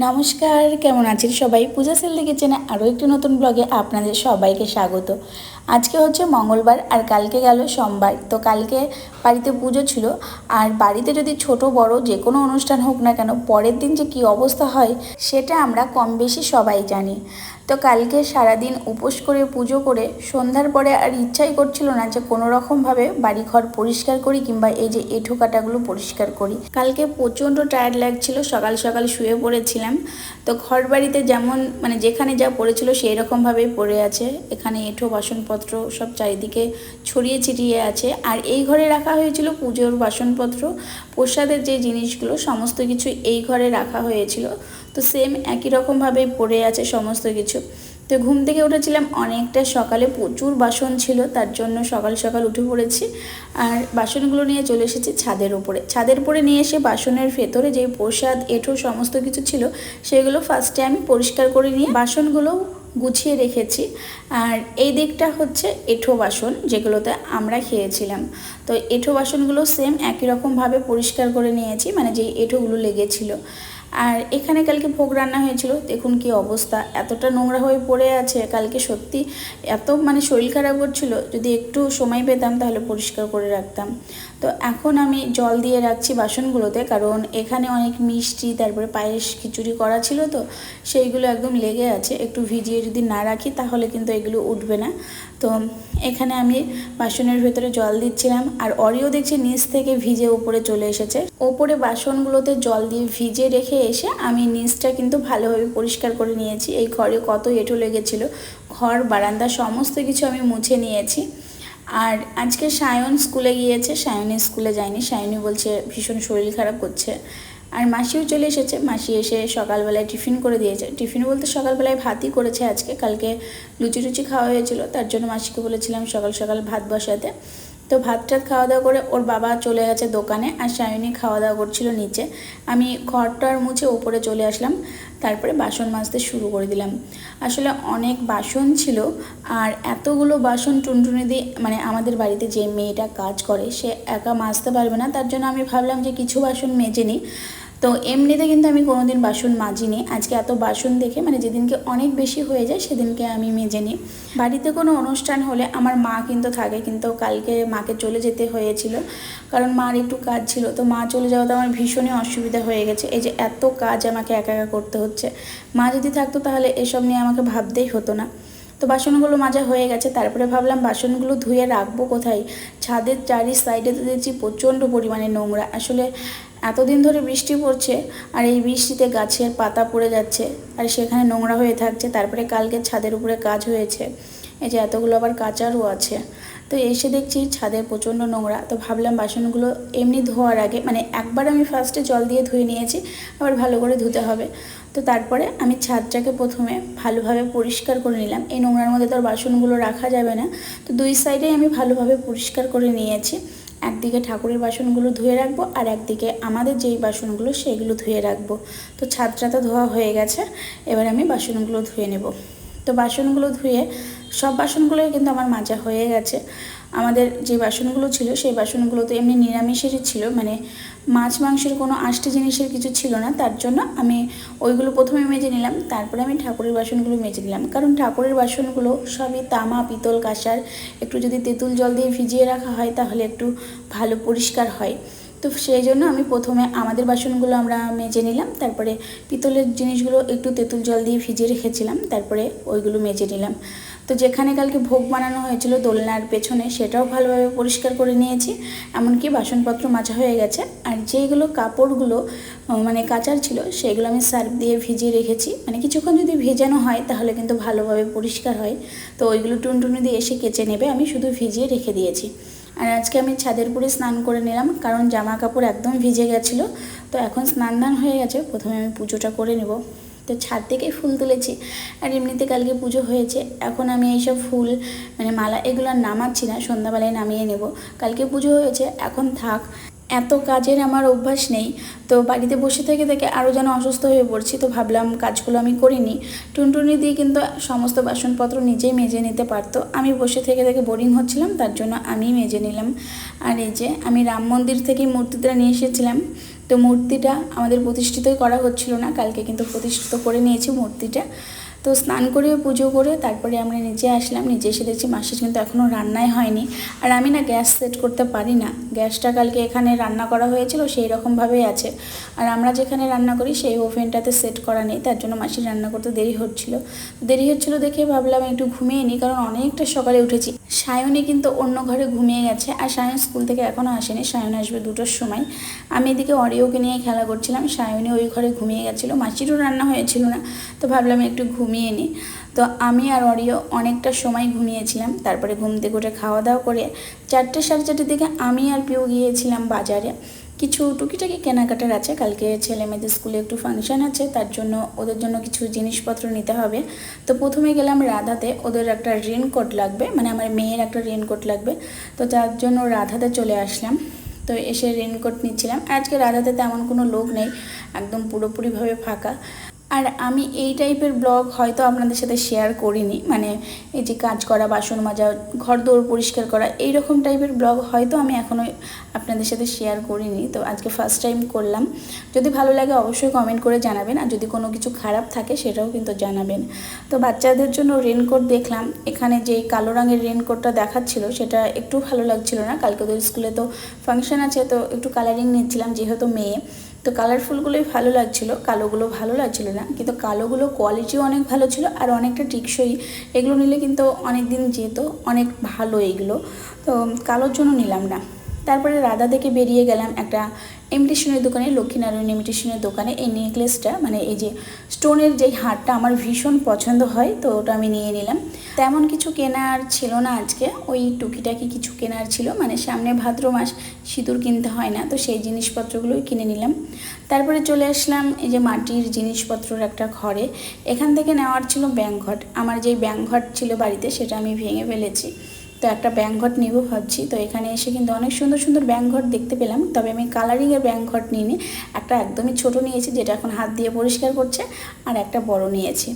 নমস্কার, কেমন আছেন সবাই? পূজা সেলদি কিচেনে আরও একটি নতুন ব্লগে আপনাদের সবাইকে স্বাগত। আজকে হচ্ছে মঙ্গলবার আর কালকে গেল সোমবার। তো কালকে বাড়িতে পুজো ছিল, আর বাড়িতে যদি ছোট বড় যে কোনো অনুষ্ঠান হোক না কেন, পরের দিন যে কী অবস্থা হয় সেটা আমরা কম বেশি সবাই জানি। তো কালকে সারাদিন উপোস করে পুজো করে সন্ধ্যার পরে আর ইচ্ছাই করছিল না যে কোনো রকমভাবে বাড়িঘর পরিষ্কার করি কিংবা এই যে এঁঠো কাটাগুলো পরিষ্কার করি। কালকে প্রচণ্ড টায়ার্ড লাগছিল, সকাল সকাল শুয়ে পড়েছিলাম। তো ঘর বাড়িতে যেমন যেখানে যা পড়েছিল সেই রকমভাবেই পড়ে আছে। এখানে এঁঠো বাসনপত্র সব চারিদিকে ছড়িয়ে ছিটিয়ে আছে। আর এই ঘরে রাখা হয়েছিল পুজোর বাসনপত্র, প্রসাদের যে জিনিসগুলো সমস্ত কিছু এই ঘরে রাখা হয়েছিল। তো সেম একই রকমভাবেই পড়ে আছে সমস্ত কিছু। তো ঘুম থেকে উঠেছিলাম অনেকটা সকালে, প্রচুর বাসন ছিল, তার জন্য সকাল সকাল উঠে পড়েছি। আর বাসনগুলো নিয়ে চলে এসেছি ছাদের উপরে। ছাদের উপরে নিয়ে এসে বাসনের ভেতরে যে প্রসাদ এঁঠো সমস্ত কিছু ছিল সেগুলো ফার্স্টে আমি পরিষ্কার করে নিয়ে বাসনগুলো গুছিয়ে রেখেছি। আর এই দিকটা হচ্ছে এঁঠো বাসন যেগুলোতে আমরা খেয়েছিলাম। তো এঁঠো বাসনগুলো সেম একই রকমভাবে পরিষ্কার করে নিয়েছি, যেই এঁঠোগুলো লেগেছিল। আর এখানে কালকে ভোগ রান্না হয়েছিল, দেখুন কি অবস্থা, এতটা নোংরা হয়ে পড়ে আছে। কালকে সত্যি এত শরীর খারাপ করছিল, যদি একটু সময় পেতাম তাহলে পরিষ্কার করে রাখতাম। তো এখন আমি জল দিয়ে রাখছি বাসনগুলোতে, কারণ এখানে অনেক মিষ্টি তারপরে পায়েস খিচুড়ি করা ছিল, তো সেইগুলো একদম লেগে আছে। একটু ভিজিয়ে যদি না রাখি তাহলে কিন্তু এগুলো উঠবে না। তো এখানে আমি বাসনের ভেতরে জল দিচ্ছিলাম, আর অরিও দেখছি নিচ থেকে ভিজে ওপরে চলে এসেছে। ওপরে বাসনগুলোতে জল দিয়ে ভিজে রেখে এসে আমি নিচটা কিন্তু ভালোভাবে পরিষ্কার করে নিয়েছি। এই ঘরে কত এঁঠো লেগেছিল, ঘর বারান্দা সমস্ত কিছু আমি মুছে নিয়েছি। আর আজকে সায়ন স্কুলে গিয়েছে, সায়নী স্কুলে যায়নি। সায়নী বলছে ভীষণ শরীর খারাপ করছে। আর মাসিও চলে এসেছে, মাসি এসে সকালবেলায় টিফিন করে দিয়েছে। টিফিন বলতে সকালবেলায় ভাতই করেছে আজকে, কালকে লুচি টুচি খাওয়া হয়েছিল, তার জন্য মাসিকে বলেছিলাম সকাল সকাল ভাত বসাতে। তো ভাত টাত খাওয়া দাওয়া করে ওর বাবা চলে গেছে দোকানে, আর সায়নী খাওয়া দাওয়া করছিল নিচে। আমি ঘরটার মুছে ওপরে চলে আসলাম, তারপরে বাসন মাজতে শুরু করে দিলাম। আসলে অনেক বাসন ছিল, আর এতগুলো বাসন টুনটুনি দিয়ে আমাদের বাড়িতে যে মেয়েটা কাজ করে সে একা মাজতে পারবে না, তার জন্য আমি ভাবলাম যে কিছু বাসন মেজে নিই। তো এমনিতে কিন্তু আমি কোনোদিন বাসন মাজিনি, আজকে এত বাসন দেখে যেদিনকে অনেক বেশি হয়ে যায় সেদিনকে আমি মেজে নিই। বাড়িতে কোনো অনুষ্ঠান হলে আমার মা কিন্তু থাকে, কিন্তু কালকে মাকে চলে যেতে হয়েছিল, কারণ মার একটু কাজ ছিল। তো মা চলে যাওয়াতে আমার ভীষণই অসুবিধা হয়ে গেছে, এই যে এত কাজ আমাকে একা একা করতে হচ্ছে। মা যদি থাকতো তাহলে এসব নিয়ে আমাকে ভাবতেই হতো না। তো বাসনগুলো মাজা হয়ে গেছে, তারপরে ভাবলাম বাসনগুলো ধুয়ে রাখবো কোথায়। ছাদের চারি সাইডে তো দেখছি প্রচণ্ড পরিমাণে নোংরা। আসলে এতদিন ধরে বৃষ্টি পড়ছে, আর এই বৃষ্টিতে গাছের পাতা পড়ে যাচ্ছে আর সেখানে নোংরা হয়ে থাকছে। তারপরে কালকে ছাদের উপরে কাজ হয়েছে, এই যে এতগুলো আবার কাচারও আছে। তো এসে দেখছি ছাদের প্রচণ্ড নোংরা। তো ভাবলাম বাসনগুলো এমনি ধোয়ার আগে একবার আমি ফার্স্টে জল দিয়ে ধুয়ে নিয়েছি, আবার ভালো করে ধুতে হবে। তো তারপরে আমি ছাদটাকে প্রথমে ভালোভাবে পরিষ্কার করে নিলাম। এই নোংরার মধ্যে তো আর বাসনগুলো রাখা যাবে না, তো দুই সাইডেই আমি ভালোভাবে পরিষ্কার করে নিয়েছি। একদিকে ঠাকুরের বাসনগুলো ধুয়ে রাখবো, আর একদিকে আমাদের যেই বাসনগুলো সেগুলো ধুয়ে রাখবো। তো ছাদটা তো ধোয়া হয়ে গেছে, এবার আমি বাসনগুলো ধুয়ে নেব। তো বাসনগুলো ধুয়ে সব বাসনগুলোই কিন্তু আমার মাজা হয়ে গেছে। আমাদের যে বাসনগুলো ছিল সেই বাসনগুলো তো এমনি নিরামিষেরই ছিল, মাছ মাংসের কোনো আষ্টি জিনিসের কিছু ছিল না, তার জন্য আমি ওইগুলো প্রথমে মেজে নিলাম। তারপরে আমি ঠাকুরের বাসনগুলো মেজে নিলাম, কারণ ঠাকুরের বাসনগুলো সবই তামা পিতল কাঁসার। একটু যদি তেঁতুল জল দিয়ে ভিজিয়ে রাখা হয় তাহলে একটু ভালো পরিষ্কার হয়। তো সেই জন্য আমি প্রথমে আমাদের বাসনগুলো আমরা মেজে নিলাম, তারপরে পিতলের জিনিসগুলো একটু তেঁতুল জল দিয়ে ভিজিয়ে রেখেছিলাম, তারপরে ওইগুলো মেজে নিলাম। তো যেখানে কালকে ভোগ বানানো হয়েছিল দোলনার পেছনে সেটাও ভালোভাবে পরিষ্কার করে নিয়েছি, এমনকি বাসনপত্র মাজা হয়ে গেছে। আর যেইগুলো কাপড়গুলো কাচার ছিল সেগুলো আমি সার্ফ দিয়ে ভিজিয়ে রেখেছি, কিছুক্ষণ যদি ভেজানো হয় তাহলে কিন্তু ভালোভাবে পরিষ্কার হয়। তো ওইগুলো টুনটুনি দিয়ে এসে কেচে নেবে, আমি শুধু ভিজিয়ে রেখে দিয়েছি। আর আজকে আমি ছাদের উপরে স্নান করে নিলাম, কারণ জামা কাপড় একদম ভিজে গেছিলো। তো এখন স্নান দান হয়ে গেছে, প্রথমে আমি পুজোটা করে নেব। তো ছাদ থেকেই ফুল তুলেছি, আর এমনিতে কালকে পুজো হয়েছে। এখন আমি এইসব ফুল মালা এগুলো আর নামাচ্ছি না, সন্ধ্যাবেলায় নামিয়ে নেব। কালকে পুজো হয়েছে, এখন থাক, এত কাজের আমার অভ্যাস নেই। তো বাড়িতে বসে থেকে থেকে আরও যেন অসুস্থ হয়ে পড়ছি, তো ভাবলাম কাজগুলো আমি করিনি। টুনটুনি দিয়ে কিন্তু সমস্ত বাসনপত্র নিজেই মেজে নিতে পারতো, আমি বসে থেকে থেকে বোরিং হচ্ছিলাম, তার জন্য আমি মেজে নিলাম। আর এই যে আমি রাম মন্দির থেকে মূর্তিটা নিয়ে এসেছিলাম, তো তো মূর্তিটা আমাদের প্রতিষ্ঠিতই করা হচ্ছিল না, কালকে কিন্তু প্রতিষ্ঠিত করে নিয়েছি মূর্তিটা। তো স্নান করে পুজো করে তারপরে আমরা নিচে আসলাম। নিচে এসে দেখছি মাসি কিন্তু এখনও রান্নাই হয়নি। আর আমি না গ্যাস সেট করতে পারি না, গ্যাসটা কালকে এখানে রান্না করা হয়েছিল সেই রকমভাবেই আছে, আর আমরা যেখানে রান্না করি সেই ওভেনটাতে সেট করা নেই, তার জন্য মাসির রান্না করতে দেরি হচ্ছিল দেখে ভাবলাম একটু ঘুমিয়ে নিই, কারণ অনেকটা সকালে উঠেছি। সায়নী কিন্তু অন্য ঘরে ঘুমিয়ে গেছে, আর সায়ন স্কুল থেকে এখনও আসেনি, সায়ন আসবে 2টোর সময়। আমি এদিকে অরিওকে নিয়ে খেলা করছিলাম, সায়নী ওই ঘরে ঘুমিয়ে গেছিলো, মাসিরও রান্না হয়েছিল না, তো ভাবলাম একটু ঘুমিয়ে নিই। তো আমি আর অরিও অনেকটা সময় ঘুমিয়েছিলাম। তারপরে ঘুম থেকে উঠে খাওয়া দাওয়া করে 4টে সাড়ে 4টের দিকে আমি আর পিউ গিয়েছিলাম বাজারে। কিছু টুকিটাকি কেনাকাটার আছে, কালকে ছেলে মেয়েদের স্কুলে একটু ফাংশন আছে, তার জন্য ওদের জন্য কিছু জিনিসপত্র নিতে হবে। তো প্রথমে গেলাম রাধাতে, ওদের একটা রেনকোট লাগবে, মানে আমার মেয়ের একটা রেনকোট লাগবে, তো তার জন্য রাধাতে চলে আসলাম। তো এসে রেনকোট নিচ্ছিলাম। আজকে রাধাতে তেমন কোনো লোক নেই, একদম পুরোপুরিভাবে ফাঁকা। আর আমি এই টাইপের ব্লগ হয়তো আপনাদের সাথে শেয়ার করিনি, মানে এই যে কাজ করা, বাসন মাজা, ঘর দোর পরিষ্কার করা, এই রকম টাইপের ব্লগ হয়তো আমি এখনও আপনাদের সাথে শেয়ার করিনি। তো আজকে ফার্স্ট টাইম করলাম। যদি ভালো লাগে অবশ্যই কমেন্ট করে জানাবেন, আর যদি কোনো কিছু খারাপ থাকে সেটাও কিন্তু জানাবেন। তো বাচ্চাদের জন্য রেনকোট দেখলাম, এখানে যে কালো রঙের রেনকোটটা দেখাচ্ছিল সেটা একটু ভালো লাগছিল না। কালকে ওদের স্কুলে তো ফাংশন আছে, তো একটু কালারিং নিচ্ছিলাম, যেহেতু মেয়ে, তো কালারফুলগুলোই ভালো লাগছিলো, কালোগুলো ভালো লাগছিল না। কিন্তু কালোগুলো কোয়ালিটিও অনেক ভালো ছিল আর অনেকটা টিকসই, এগুলো নিলে কিন্তু অনেক দিন যেত, অনেক ভালো এইগুলো, তো কালোর জন্য নিলাম না। তারপরে রাধা থেকে বেরিয়ে গেলাম একটা ইমিটেশনের দোকানে, লক্ষ্মীনারায়ণ ইমিটেশনের দোকানে। এই নেকলেসটা, মানে এই যে স্টোনের যেই হারটা আমার ভীষণ পছন্দ হয়, তো ওটা আমি নিয়ে নিলাম। তেমন কিছু কেনার ছিল না আজকে, ওই টুকিটাকি কিছু কেনার ছিল, মানে সামনে ভাদ্র মাস, সিঁদুর কিনতে হয় না, তো সেই জিনিসপত্রগুলোই কিনে নিলাম। তারপরে চলে আসলাম এই যে মাটির জিনিসপত্রের একটা ঘরে। এখান থেকে নেওয়ার ছিল ব্যাংঘট, আমার যেই ব্যাংঘট ছিল বাড়িতে সেটা আমি ভেঙে ফেলেছি, তো একটা ব্যাংঘট নেব ভাবছি। তো এখানে এসে কিন্তু অনেক সুন্দর সুন্দর ব্যাংঘট দেখতে পেলাম, তবে আমি কালারিংয়ের ব্যাংঘট নিইনি, একটা একদমই ছোট নিয়েছি যেটা এখন হাত দিয়ে পরিষ্কার করছে, আর একটা বড় নিয়েছি।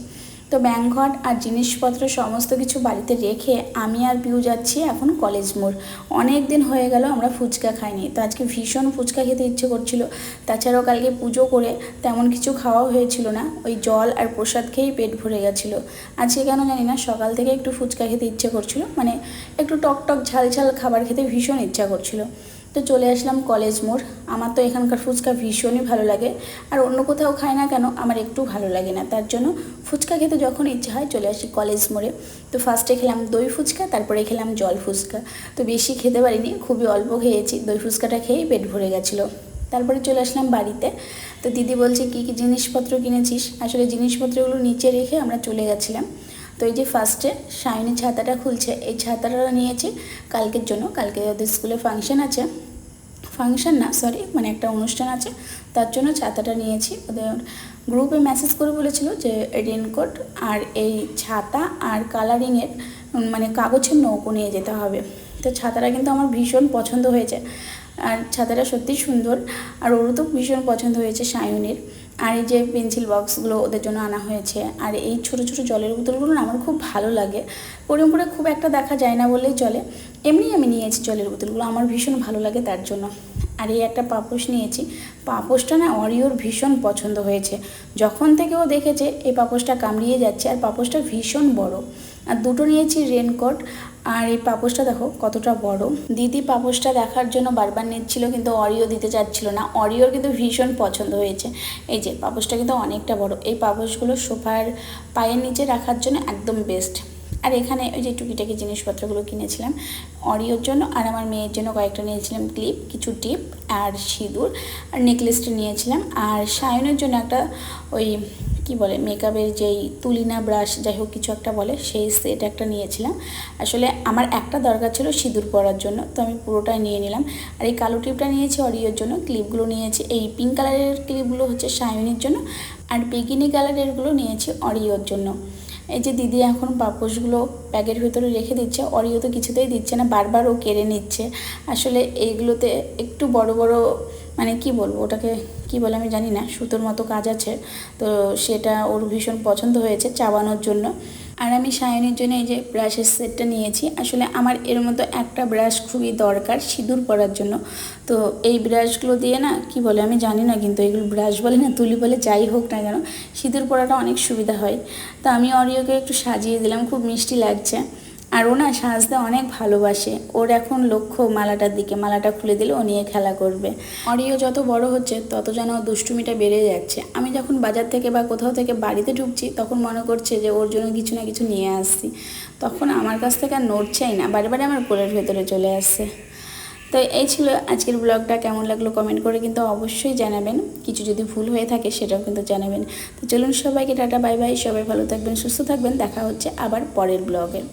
তো ব্যাংঘট আর জিনিসপত্র সমস্ত কিছু বাড়িতে রেখে আমি আর পিউ যাচ্ছি এখন কলেজ মোড়। অনেক দিন হয়ে গেল আমরা ফুচকা খাইনি, তো আজকে ভীষণ ফুচকা খেতে ইচ্ছে করছিল। তাছাড়াও কালকে পুজো করে তেমন কিছু খাওয়া হয়েছিল না, ওই জল আর প্রসাদ খেয়েই পেট ভরে গেছিলো। আজকে কেন জানি না সকাল থেকে একটু ফুচকা খেতে ইচ্ছে করছিল, মানে একটু টক টক ঝাল ঝাল খাবার খেতে ভীষণ ইচ্ছা করছিল। তো চলে আসলাম কলেজ মোড়। আমার তো এখানকার ফুচকা ভীষণই ভালো লাগে, আর অন্য কোথাও খাই না কেন আমার একটু ভালো লাগে না, তার জন্য ফুচকা খেতে যখন ইচ্ছা হয় চলে আসি কলেজ মোড়ে। তো ফার্স্টে খেলাম দই ফুচকা, তারপরে খেলাম জল ফুচকা। তো বেশি খেতে পারিনি, খুবই অল্প খেয়েছি, দই ফুচকাটা খেয়েই পেট ভরে গেছিলো। তারপরে চলে আসলাম বাড়িতে। তো দিদি বলছে কী কী জিনিসপত্র কিনেছিস, আসলে জিনিসপত্রগুলো নিচে রেখে আমরা চলে গেছিলাম। তো এই যে ফার্স্টে সায়নী ছাতাটা খুলছে, এই ছাতাটা নিয়েছি কালকের জন্য, কালকে ওদের স্কুলে ফাংশন আছে, ফাংশন না সরি, মানে একটা অনুষ্ঠান আছে, তার জন্য ছাতাটা নিয়েছি। ওদের গ্রুপে মেসেজ করে বলেছিল যে রেনকোট আর এই ছাতা আর কালারিংয়ের মানে কাগজের নৌকো নিয়ে যেতে হবে। তো ছাতাটা কিন্তু আমার ভীষণ পছন্দ হয়েছে, আর ছাতাটা সত্যিই সুন্দর, আর ওরও তো ভীষণ পছন্দ হয়েছে সায়নীর। আর এই যে পেন্সিল বক্সগুলো ওদের জন্য আনা হয়েছে, আর এই ছোটো ছোটো জলের বোতলগুলো না আমার খুব ভালো লাগে, করিমপুরে খুব একটা দেখা যায় না বললেই চলে, এমনি আমি নিয়েছি জলের বোতলগুলো, আমার ভীষণ ভালো লাগে তার জন্য। আর এই একটা পাপোশ নিয়েছি, পাপোশটা না অরিওর ভীষণ পছন্দ হয়েছে, যখন থেকে ও দেখেছে এই পাপোশটা কামড়িয়ে যাচ্ছে, আর পাপোশটা ভীষণ বড়। আর দুটো নিয়েছি রেনকোট, আর এই পাপোশটা দেখো কতটা বড়। দিদি পাপোশটা দেখার জন্য বারবার নিচ্ছিল, কিন্তু অরিও দিতে চাচ্ছিল না, অরিওর কিন্তু ভীষণ পছন্দ হয়েছে। এই যে পাপোশটা কিন্তু অনেকটা বড়, এই পাপোশগুলো সোফার পায়ের নিচে রাখার জন্য একদম বেস্ট। আর এখানে ওই যে টুকিটাকি জিনিসপত্রগুলো কিনেছিলাম অরিওর জন্য, আর আমার মেয়ের জন্য কয়েকটা নিয়েছিলাম ক্লিপ, কিছু টিপ আর সিঁদুর, আর নেকলেসটা নিয়েছিলাম। আর সায়নের জন্য একটা ওই কি বলে মেকআপের যেই তুলিনা ব্রাশ যাই হোক কিছু একটা বলে, সেই সেট একটা নিয়েছিলাম। আসলে আমার একটা দরকার ছিল সিঁদুর পরার জন্য, তো আমি পুরোটাই নিয়ে নিলাম। আর এই কালো টিপটা নিয়েছি অরিওর জন্য, ক্লিপগুলো নিয়েছি, এই পিঙ্ক কালারের ক্লিপগুলো হচ্ছে সায়নের জন্য, আর বেগিনি কালারেরগুলো নিয়েছি অরিওর জন্য। এই যে দিদি এখন পাপোশগুলো ব্যাগের ভেতরে রেখে দিচ্ছে, অরিও তো কিছুতেই দিচ্ছে না, বারবার ও কেড়ে নিচ্ছে। আসলে এইগুলোতে একটু বড় বড় মানে কি বলবো ওটাকে কি বলে আমি জানি না, সুতোর মতো কাজ আছে, তো সেটা ওর ভীষণ পছন্দ হয়েছে চাবানোর জন্য। আর আমি সায়নের জন্য এই যে ব্রাশের সেটটা নিয়েছি। আসলে আমার এর মতো একটা ব্রাশ খুবই দরকার সিঁদুর পরার জন্য। তো এই ব্রাশগুলো দিয়ে না কি বলে আমি জানি না, কিন্তু এগুলো ব্রাশ বলে না তুলি বলে যাই হোক না কেন, সিঁদুর পরাটা অনেক সুবিধা হয়। তো আমি অরিওকে একটু সাজিয়ে দিলাম, খুব মিষ্টি লাগছে। আর ও না সাজতে অনেক ভালোবাসে। ওর এখন লক্ষ্য মালাটার দিকে, মালাটা খুলে দিলে ও নিয়ে খেলা করবে। অরিও যত বড় হচ্ছে তত যেন দুষ্টুমিটা বেড়ে যাচ্ছে। আমি যখন বাজার থেকে বা কোথাও থেকে বাড়িতে ঢুকছি তখন মনে করছে যে ওর জন্য কিছু না কিছু নিয়ে আসছি, তখন আমার কাছ থেকে আর নড়ছেই না, বারে বারে আমার কোলের ভেতরে চলে আসছে। তো এই ছিল আজকের ব্লগটা। কেমন লাগলো কমেন্ট করে কিন্তু অবশ্যই জানাবেন। কিছু যদি ভুল হয়ে থাকে সেটাও কিন্তু জানাবেন। তো চলুন সবাইকে টাটা বাই বাই। সবাই ভালো থাকবেন, সুস্থ থাকবেন। দেখা হচ্ছে আবার পরের ব্লগে।